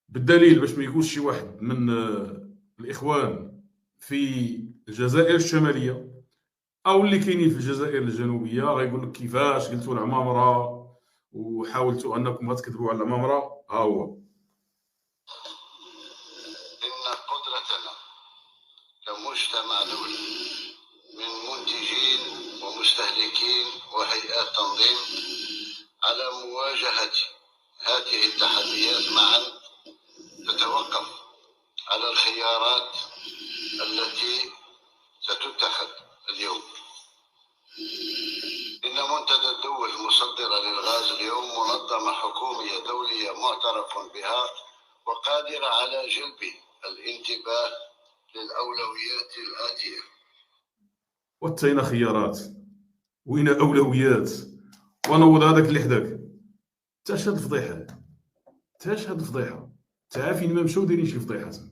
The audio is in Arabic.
بالدليل باش ما يقولش شي واحد من الاخوان في الجزائر الشماليه او اللي كاينين في الجزائر الجنوبيه غيقول لك كيفاش قلتوا العمامره وحاولتوا انكم تكذبوا على العمامره. ها هو ان قدرتنا كمجتمع دولي من منتجين ومستهلكين وهيئات تنظيم على مواجهه هذه التحديات معا تتوقف على الخيارات التي ستتخذ اليوم. إن منتدى الدول المصدرة للغاز اليوم منظمة حكومية دولية معترف بها وقادرة على جلب الانتباه للأولويات الآتية. وتينا خيارات وين اولويات ونوض هذاك اللي حداك. تاش هاد الفضيحه، تاش هاد الفضيحه، تا فين ما مشاو دايرين شي فضيحه.